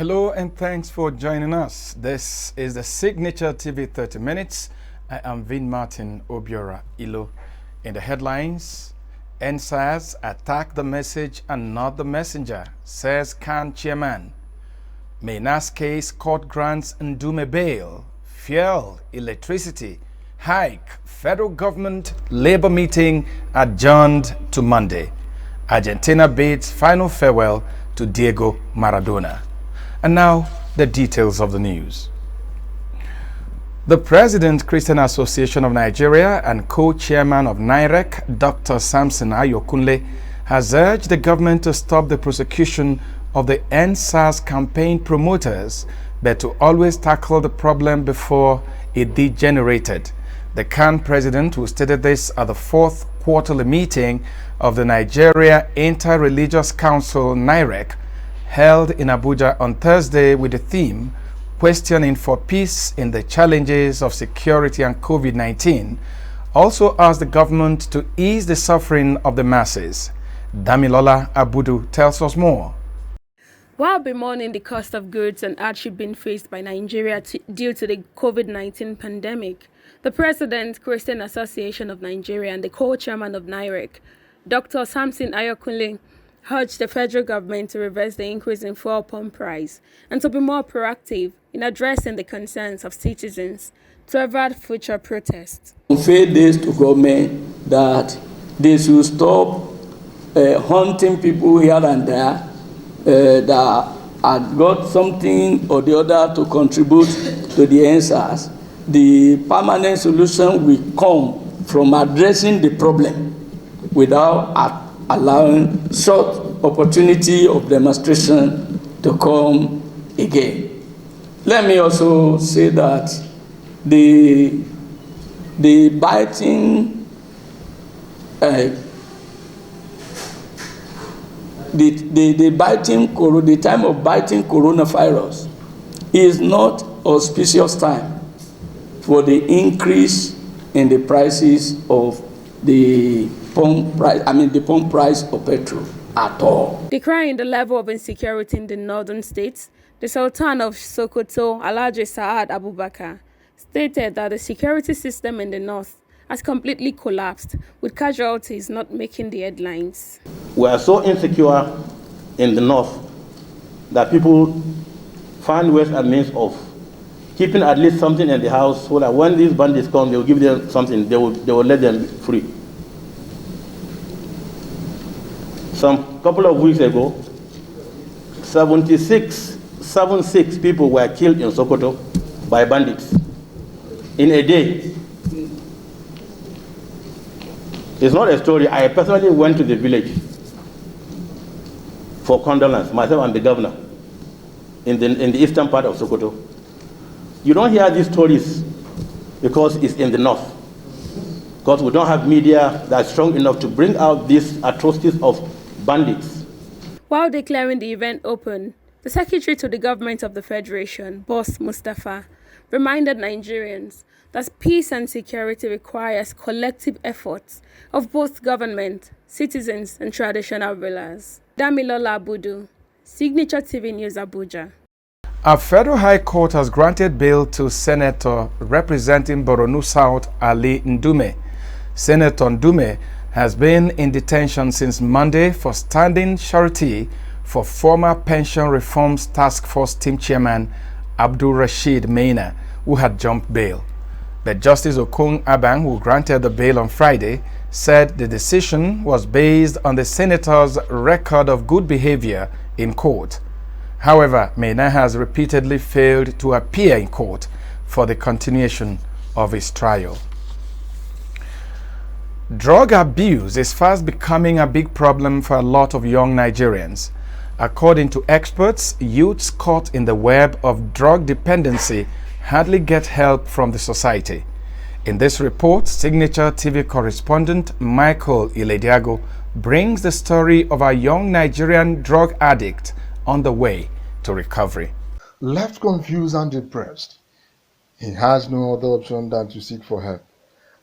Hello and thanks for joining us. This is the Signature TV 30 Minutes. I am Vin Martin Obiora Ilo. In the headlines, NSAS attack the message and not the messenger, says CAN chairman. Mena's case court grants Ndume bail. Fuel, electricity, hike. Federal government labor meeting adjourned to Monday. Argentina bids final farewell to Diego Maradona. And now, the details of the news. The President, Christian Association of Nigeria and co-chairman of NIREC, Dr. Samson Ayokunle, has urged the government to stop the prosecution of the NSAS campaign promoters, but to always tackle the problem before it degenerated. The CAN president, who stated this at the fourth quarterly meeting of the Nigeria Inter-Religious Council, NIREC, held in Abuja on Thursday with the theme Questioning for Peace in the Challenges of Security and COVID-19, also asked the government to ease the suffering of the masses. Damilola Abudu tells us more. While bemoaning the cost of goods and hardship being faced by Nigeria due to the COVID-19 pandemic, the President, Christian Association of Nigeria and the co-chairman of NIREC, Dr. Samson Ayokunle, urged the federal government to reverse the increase in fuel pump price and to be more proactive in addressing the concerns of citizens to avert future protests. Convey this to government that they should stop hunting people here and there that have got something or the other to contribute to the answers. The permanent solution will come from addressing the problem without allowing short opportunity of demonstration to come again. Let me also say that the biting the time of biting coronavirus is not auspicious time for the increase in the prices of the pump price of petrol at all. Decrying the level of insecurity in the northern states, the Sultan of Sokoto, Alhaji Saad Abubakar, stated that the security system in the north has completely collapsed, with casualties not making the headlines. We are so insecure in the north that people find ways and means of keeping at least something in the house so that when these bandits come, they will give them something, they will let them free. Some couple of weeks ago, 76 people were killed in Sokoto by bandits in a day. It's not a story. I personally went to the village for condolence, myself and the governor, in the eastern part of Sokoto. You don't hear these stories because it's in the north, because we don't have media that's strong enough to bring out these atrocities of bandits. While declaring the event open, the Secretary to the Government of the Federation, Boss Mustafa, reminded Nigerians that peace and security requires collective efforts of both government, citizens, and traditional rulers. Damilola Abudu, Signature TV News, Abuja. A federal high court has granted bail to Senator representing Borno South Ali Ndume. Senator Ndume has been in detention since Monday for standing surety for former Pension Reforms Task Force Team Chairman Abdul Rashid Maina, who had jumped bail. But Justice Okung Abang, who granted the bail on Friday, said the decision was based on the senator's record of good behavior in court. However, Maina has repeatedly failed to appear in court for the continuation of his trial. Drug abuse is fast becoming a big problem for a lot of young Nigerians. According to experts, youths caught in the web of drug dependency hardly get help from the society. In this report, Signature TV correspondent Michael Ilediago brings the story of a young Nigerian drug addict on the way to recovery. Left confused and depressed, he has no other option than to seek for help.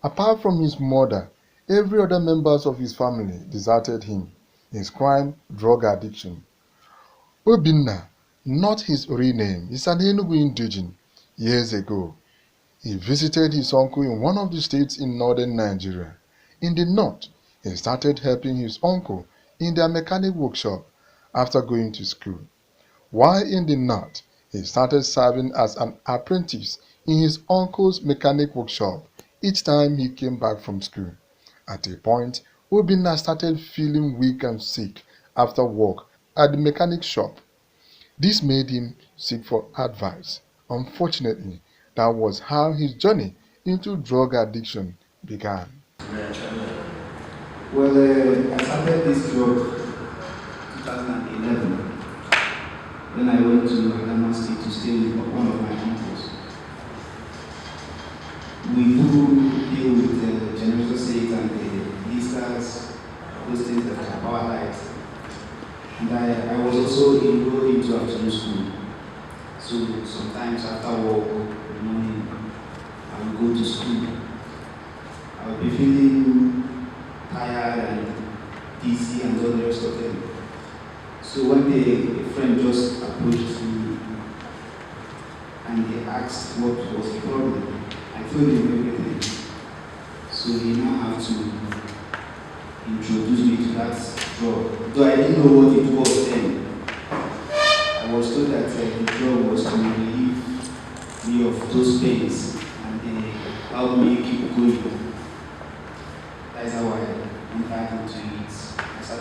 Apart from his mother, every other members of his family deserted him. His crime, drug addiction. Obinna, not his real name, is an Enugu indigene. Years ago, he visited his uncle in one of the states in northern Nigeria. In the north, he started helping his uncle in their mechanic workshop after going to school. While in the north, he started serving as an apprentice in his uncle's mechanic workshop each time he came back from school. At a point, Obinna started feeling weak and sick after work at the mechanic shop. This made him seek for advice. Unfortunately, that was how his journey into drug addiction began. Well, I started this job 2011 when I went to Adamawa State to stay with one of my uncles. We do deal with the generator state and the blisters, those things that are power lights. And I was also enrolled into afternoon school. So sometimes after work in the morning, I would go to school. I would be feeling tired and dizzy and all the rest of them. So one day a friend just approached me and he asked what was the problem. I told him everything. So he now had to introduce me to that drug. Though I didn't know what it was then. I was told that the drug was to relieve me of those pains and help me keep going. That is how I entered into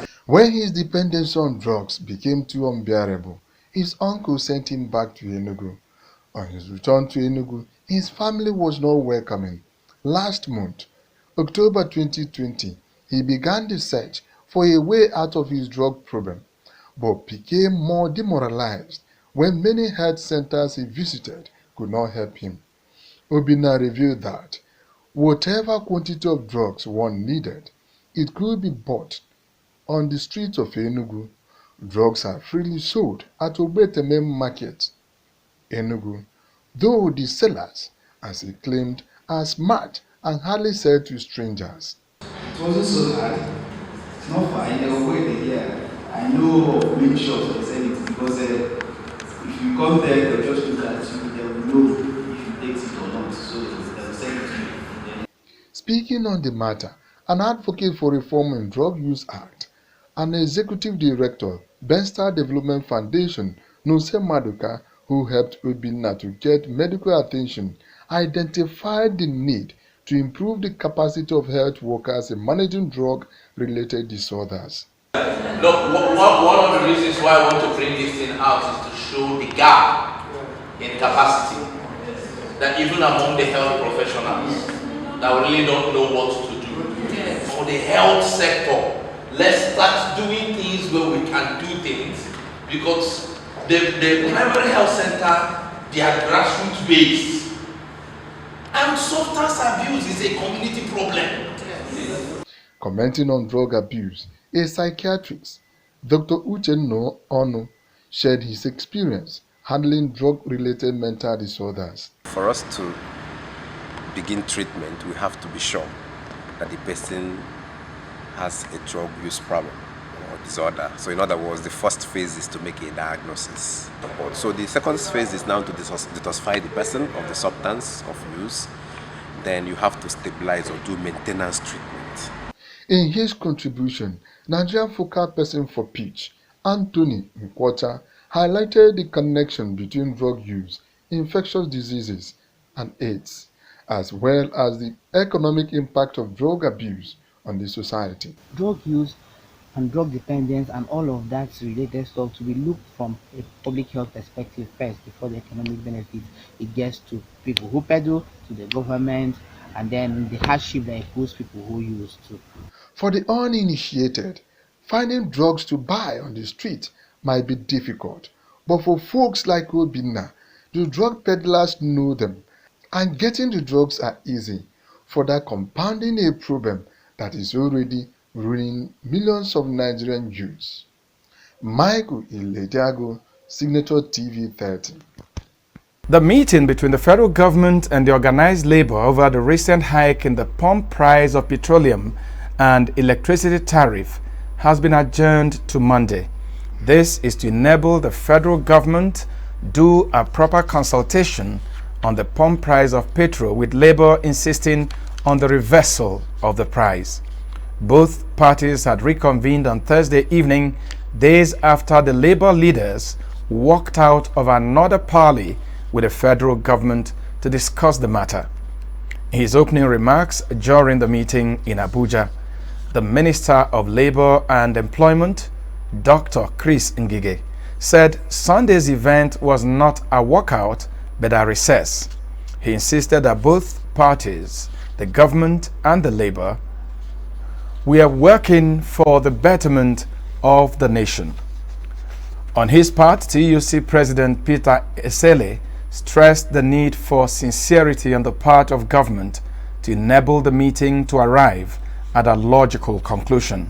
it. When his dependence on drugs became too unbearable, his uncle sent him back to Enugu. On his return to Enugu, his family was not welcoming. Last month, October 2020, he began the search for a way out of his drug problem, but became more demoralized when many health centers he visited could not help him. Obinna revealed that whatever quantity of drugs one needed, it could be bought on the streets of Enugu. Drugs are freely sold at Obeteme Market, Enugu, though the sellers, as he claimed, are smart and hardly sell to strangers. It wasn't so hard. It's not far. In a way, here, I know of many shops that sell it because if you come there, they'll just look at you, they will know if you take it or not. So they'll sell it to you. Speaking on the matter, an advocate for Reform in Drug Use Act and executive director, Benstar Development Foundation, Nuse Maduka, who helped Obinna to get medical attention, identified the need to improve the capacity of health workers in managing drug-related disorders. Look, one of the reasons why I want to bring this thing out is to show the gap in capacity that even among the health professionals that really don't know what to do. For the health sector, let's start doing things where we can do things, because the primary health center, they are grassroots based. And substance abuse is a community problem. Commenting on drug abuse, a psychiatrist, Dr. Uchenno Onu, shared his experience handling drug-related mental disorders. For us to begin treatment, we have to be sure that the person has a drug use problem or disorder. So in other words, the first phase is to make a diagnosis. So the second phase is now to detoxify the person of the substance of use. Then you have to stabilize or do maintenance treatment. In his contribution, Nigerian focal person for peace, Anthony Nkwota, highlighted the connection between drug use, infectious diseases, and AIDS, as well as the economic impact of drug abuse on the society. Drug use and drug dependence and all of that related stuff to be looked from a public health perspective first before the economic benefits it gets to people who peddle, to the government, and then the hardship that it puts people who use to. For the uninitiated, finding drugs to buy on the street might be difficult, but for folks like Obinna, the drug peddlers know them, and getting the drugs are easy, further compounding a problem that is already ruining millions of Nigerian youths. Michael Ilediago, signaturetv 30. The meeting between the federal government and the organized labor over the recent hike in the pump price of petroleum and electricity tariff has been adjourned to Monday. This is to enable the federal government do a proper consultation on the pump price of petrol, with Labour insisting on the reversal of the price. Both parties had reconvened on Thursday evening, days after the Labour leaders walked out of another parley with the federal government to discuss the matter. In his opening remarks during the meeting in Abuja, the Minister of Labour and Employment, Dr. Chris Ngige, said Sunday's event was not a walkout but a recess. He insisted that both parties, the government and the Labour, were working for the betterment of the nation. On his part, TUC President Peter Esele stressed the need for sincerity on the part of government to enable the meeting to arrive at a logical conclusion.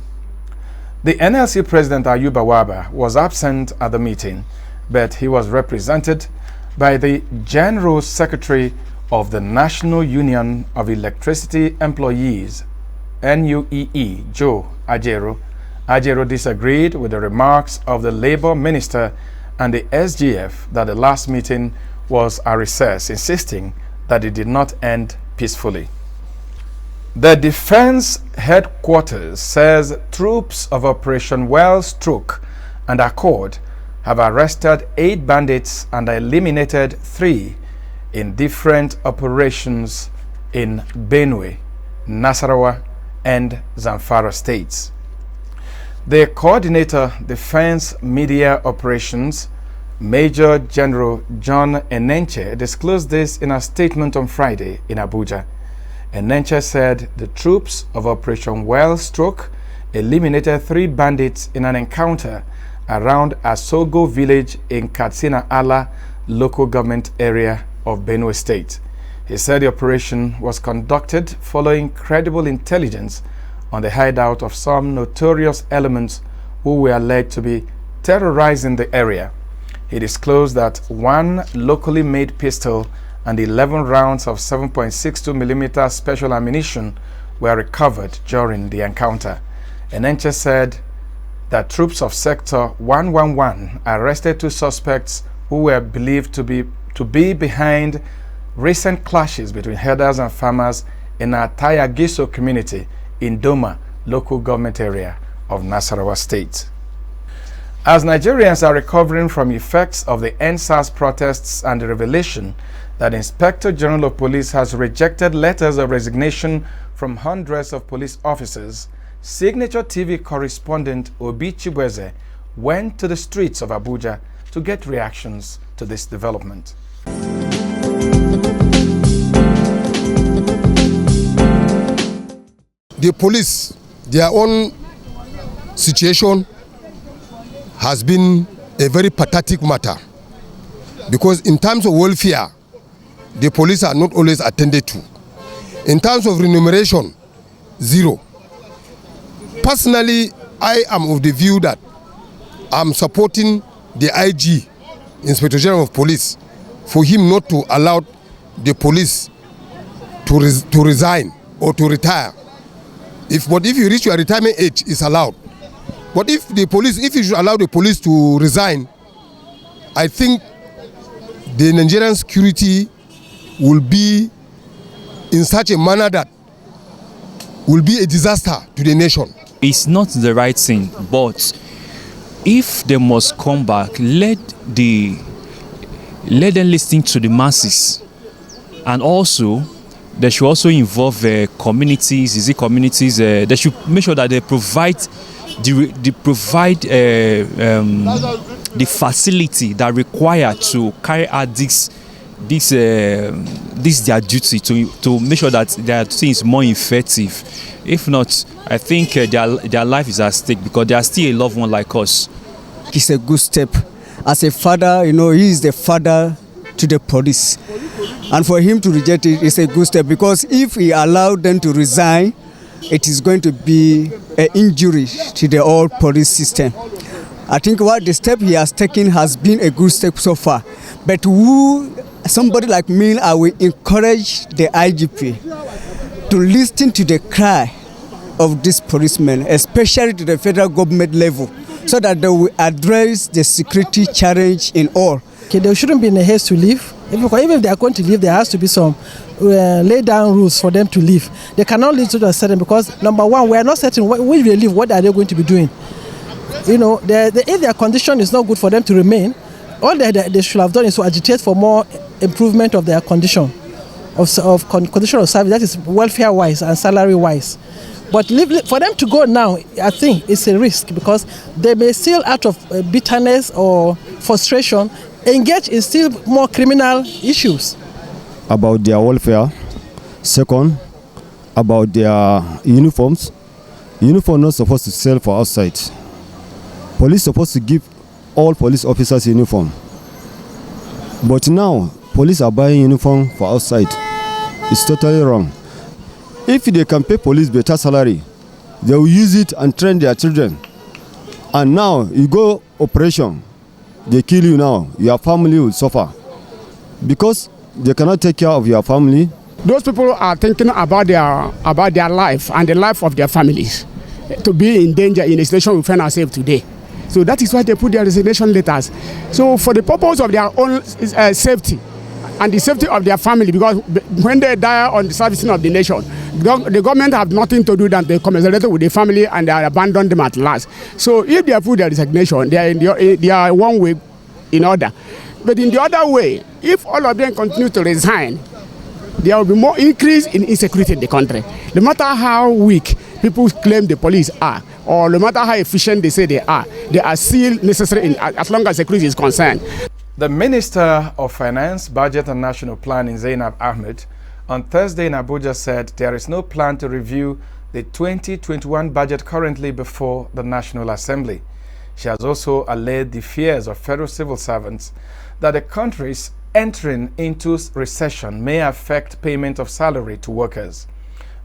The NLC President Ayuba Waba was absent at the meeting, but he was represented by the General Secretary of the National Union of Electricity Employees, NUEE, Joe Ajero. Ajero disagreed with the remarks of the Labour Minister and the SGF that the last meeting was a recess, insisting that it did not end peacefully. The Defense Headquarters says troops of Operation Wellstroke and Accord have arrested 8 bandits and eliminated 3 in different operations in Benue, Nasarawa, and Zamfara states. The coordinator, Defense Media Operations, Major General John Enenche, disclosed this in a statement on Friday in Abuja. Enenche said the troops of Operation Wellstroke eliminated 3 bandits in an encounter around Asogo village in Katsina Ala local government area of Benue State. He said the operation was conducted following credible intelligence on the hideout of some notorious elements who were alleged to be terrorizing the area. He disclosed that 1 locally made pistol and 11 rounds of 7.62mm special ammunition were recovered during the encounter. Enenche said that troops of Sector 111 arrested 2 suspects who were believed to be behind recent clashes between herders and farmers in a Tayagiso community in Doma, local government area of Nasarawa State. As Nigerians are recovering from effects of the NSAS protests and the revelation that Inspector General of Police has rejected letters of resignation from hundreds of police officers, Signature TV correspondent Obi Chibweze went to the streets of Abuja to get reactions to this development. The police, their own situation has been a very pathetic matter, because in terms of welfare, the police are not always attended to. In terms of remuneration, 0. Personally, I am of the view that I'm supporting the IG, Inspector General of Police, for him not to allow the police to resign or to retire. But if you reach your retirement age, it's allowed. But if you should allow the police to resign, I think the Nigerian security will be in such a manner that will be a disaster to the nation. It's not the right thing, but if they must come back, let them listen to the masses, and also they should also involve communities. They should make sure that they provide the facility that required to carry out this their duty, to make sure that their duty is more effective. If not, I think their life is at stake, because they are still a loved one like us. It's a good step. As a father, he is the father to the police. And for him to reject it is a good step, because if he allowed them to resign, it is going to be an injury to the whole police system. I think what the step he has taken has been a good step so far. But somebody like me, I will encourage the IGP to listen to the cry of this policeman, especially to the federal government level, so that they will address the security challenge in all. Okay, they shouldn't be in a haste to leave. Even if they are going to leave, there has to be some lay down rules for them to leave. They cannot leave to a certain, because number one, we are not certain when they leave, what are they going to be doing? You know, if their condition is not good for them to remain, all they should have done is to agitate for more improvement of their condition of condition of service, that is welfare wise and salary wise. But for them to go now, I think it's a risk, because they may still, out of bitterness or frustration, engage in still more criminal issues. About their welfare. Second, about their uniforms. Uniform not supposed to sell for outside. Police supposed to give all police officers uniform. But now, police are buying uniform for outside. It's totally wrong. If they can pay police better salary, they will use it and train their children. And now, you go operation, they kill you now, your family will suffer. Because they cannot take care of your family. Those people are thinking about their life and the life of their families to be in danger in the situation we find ourselves today. So that is why they put their resignation letters. So for the purpose of their own safety and the safety of their family, because when they die on the servicing of the nation, the government have nothing to do than to commiserate with the family, and they abandon them at last. So if they put their resignation, they are one way in order. But in the other way, if all of them continue to resign, there will be more increase in insecurity in the country. No matter how weak people claim the police are, or no matter how efficient they say they are still necessary as long as security is concerned. The Minister of Finance, Budget and National Planning, Zainab Ahmed, on Thursday in Abuja said there is no plan to review the 2021 budget currently before the National Assembly. She has also allayed the fears of federal civil servants that the country's entering into recession may affect payment of salary to workers.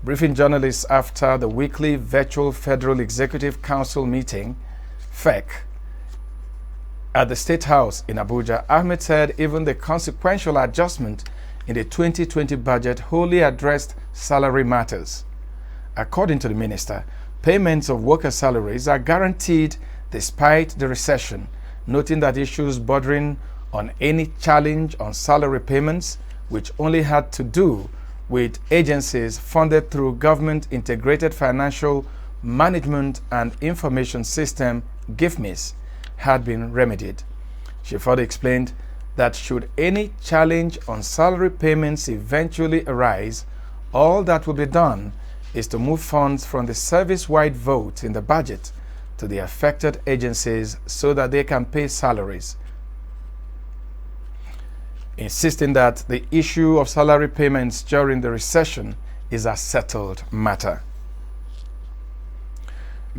Briefing journalists after the weekly virtual Federal Executive Council meeting, FEC, at the State House in Abuja, Ahmed said even the consequential adjustment in the 2020 budget wholly addressed salary matters. According to the minister, payments of worker salaries are guaranteed despite the recession, noting that issues bordering on any challenge on salary payments, which only had to do with agencies funded through Government Integrated Financial Management and Information System, GIFMIS, had been remedied. She further explained that should any challenge on salary payments eventually arise, all that will be done is to move funds from the service-wide vote in the budget to the affected agencies so that they can pay salaries, insisting that the issue of salary payments during the recession is a settled matter.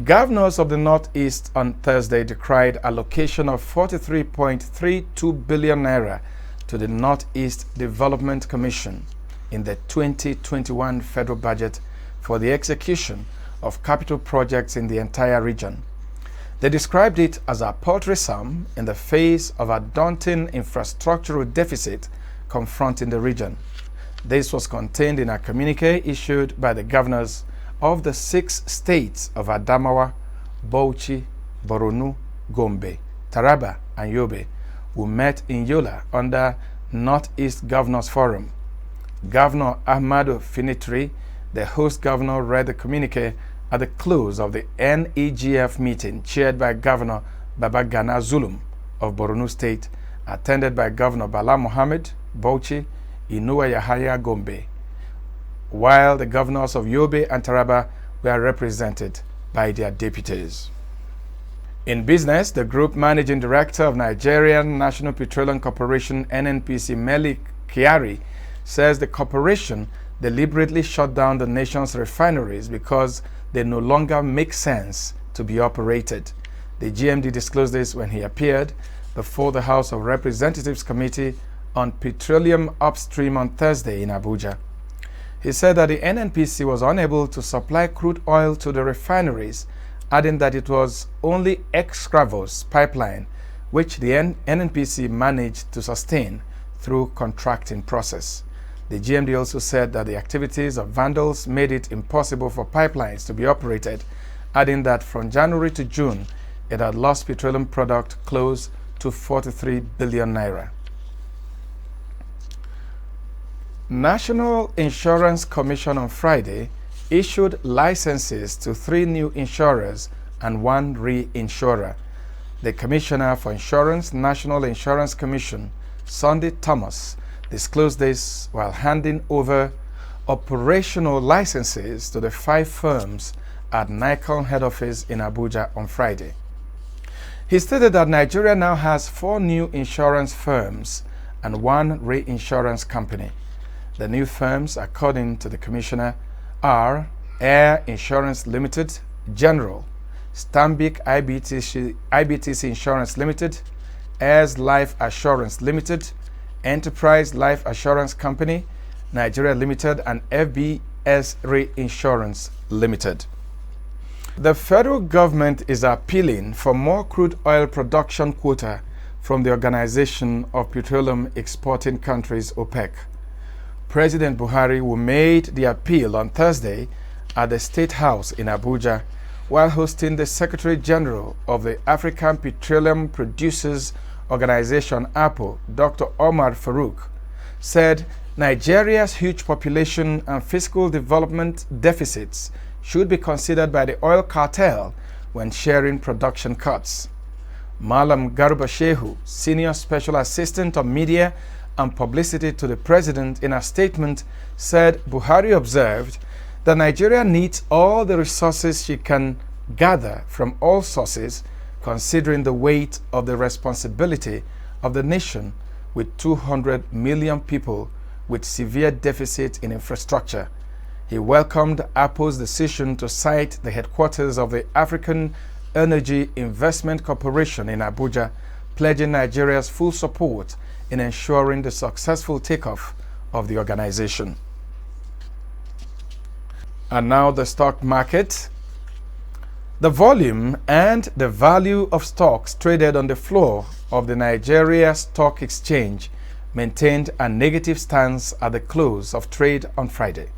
Governors of the Northeast on Thursday decried allocation of 43.32 billion naira to the Northeast Development Commission in the 2021 federal budget for the execution of capital projects in the entire region. They described it as a paltry sum in the face of a daunting infrastructural deficit confronting the region. This was contained in a communique issued by the governors of the 6 states of Adamawa, Bauchi, Borno, Gombe, Taraba, and Yobe, who met in Yola under Northeast Governors Forum. Governor Ahmadu Finitri, the host governor, read the communique at the close of the NEGF meeting chaired by Governor Babagana Zulum of Borno State, attended by Governor Bala Mohammed, Bauchi, Inuwa Yahaya Gombe, while the governors of Yobe and Taraba were represented by their deputies. In business, the group managing director of Nigerian National Petroleum Corporation, NNPC, Melik Kyari, says the corporation deliberately shut down the nation's refineries because they no longer make sense to be operated. The GMD disclosed this when he appeared before the House of Representatives Committee on Petroleum Upstream on Thursday in Abuja. He said that the NNPC was unable to supply crude oil to the refineries, adding that it was only Excravos pipeline which the NNPC managed to sustain through contracting process. The GMD also said that the activities of vandals made it impossible for pipelines to be operated, adding that from January to June, it had lost petroleum product close to 43 billion naira. National Insurance Commission on Friday issued licenses to 3 new insurers and 1 reinsurer. The Commissioner for Insurance, National Insurance Commission, Sunday Thomas, disclosed this while handing over operational licenses to the 5 firms at Nikon head office in Abuja on Friday. He stated that Nigeria now has 4 new insurance firms and 1 reinsurance company. The new firms, according to the Commissioner, are Air Insurance Limited, General, Stanbic IBTC Insurance Limited, Heirs Life Assurance Limited, Enterprise Life Assurance Company, Nigeria Limited, and FBS Reinsurance Limited. The federal government is appealing for more crude oil production quota from the Organization of Petroleum Exporting Countries, OPEC. President Buhari, who made the appeal on Thursday at the State House in Abuja while hosting the Secretary General of the African Petroleum Producers Organization, APO, Dr. Omar Farouk, said Nigeria's huge population and fiscal development deficits should be considered by the oil cartel when sharing production cuts. Malam Garuba Shehu, Senior Special Assistant of Media and Publicity to the President, in a statement said Buhari observed that Nigeria needs all the resources she can gather from all sources, considering the weight of the responsibility of the nation with 200 million people with severe deficit in infrastructure. He welcomed APO's decision to site the headquarters of the African Energy Investment Corporation in Abuja, pledging Nigeria's full support in ensuring the successful takeoff of the organization. And now the stock market. The volume and the value of stocks traded on the floor of the Nigeria Stock Exchange maintained a negative stance at the close of trade on Friday.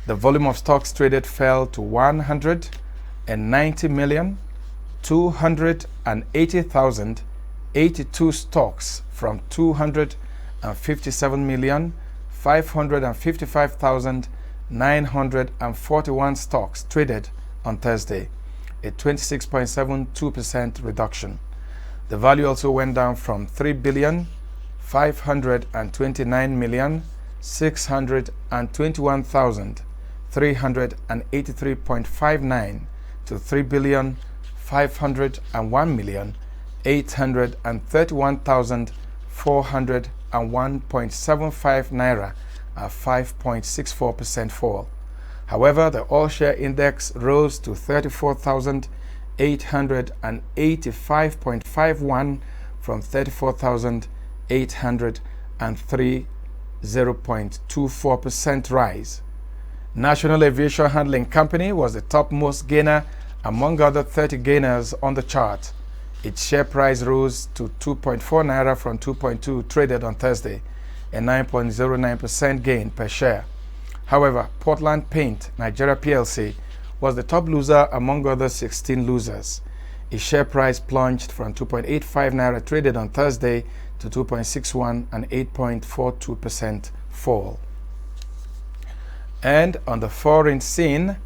The volume of stocks traded fell to 190,280,082 stocks from 257,555,941 stocks traded on Thursday, a 26.72% reduction. The value also went down from 3,529,621,383.59 to 3,501,831,401.75 naira, a 5.64% fall. However, the all-share index rose to 34,885.51 from 34,803, 0.24% rise. National Aviation Handling Company was the topmost gainer among other 30 gainers on the chart. Its share price rose to 2.4 naira from 2.2 traded on Thursday, a 9.09% gain per share. However, Portland Paint Nigeria PLC was the top loser among other 16 losers. Its share price plunged from 2.85 naira traded on Thursday to 2.61, an 8.42% fall. And on the foreign scene,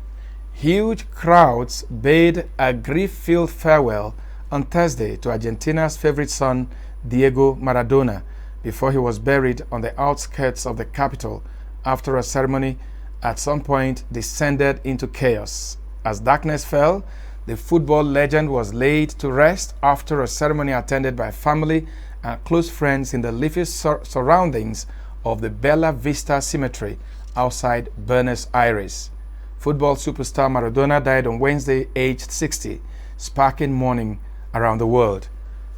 huge crowds bade a grief-filled farewell on Thursday to Argentina's favorite son, Diego Maradona, before he was buried on the outskirts of the capital after a ceremony at some point descended into chaos. As darkness fell, the football legend was laid to rest after a ceremony attended by family and close friends in the leafy surroundings of the Bella Vista Cemetery outside Buenos Aires. Football superstar Maradona died on Wednesday, aged 60, sparking mourning around the world.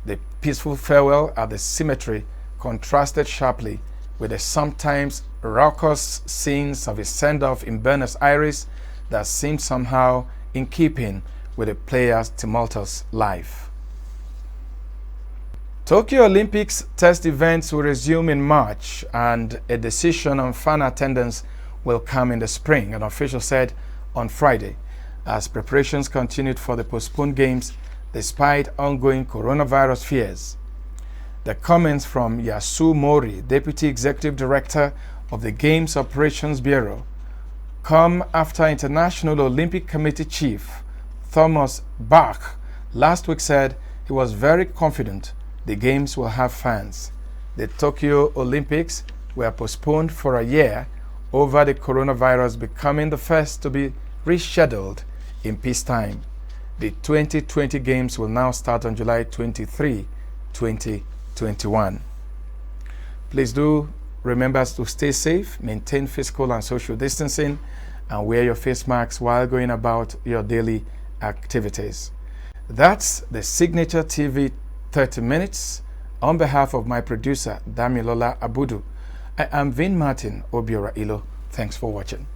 The peaceful farewell at the cemetery contrasted sharply with the sometimes raucous scenes of his send-off in Buenos Aires that seemed somehow in keeping with the player's tumultuous life. Tokyo Olympics test events will resume in March, and a decision on fan attendance will come in the spring, an official said on Friday. As preparations continued for the postponed games, despite ongoing coronavirus fears. The comments from Yasu Mori, Deputy Executive Director of the Games Operations Bureau, come after International Olympic Committee Chief Thomas Bach last week said he was very confident the Games will have fans. The Tokyo Olympics were postponed for a year over the coronavirus becoming the first to be rescheduled in peacetime. The 2020 Games will now start on July 23, 2021. Please do remember to stay safe, maintain physical and social distancing, and wear your face masks while going about your daily activities. That's the Signature TV 30 Minutes. On behalf of my producer, Damilola Abudu, I am Vin Martin Obiora Ilo. Thanks for watching.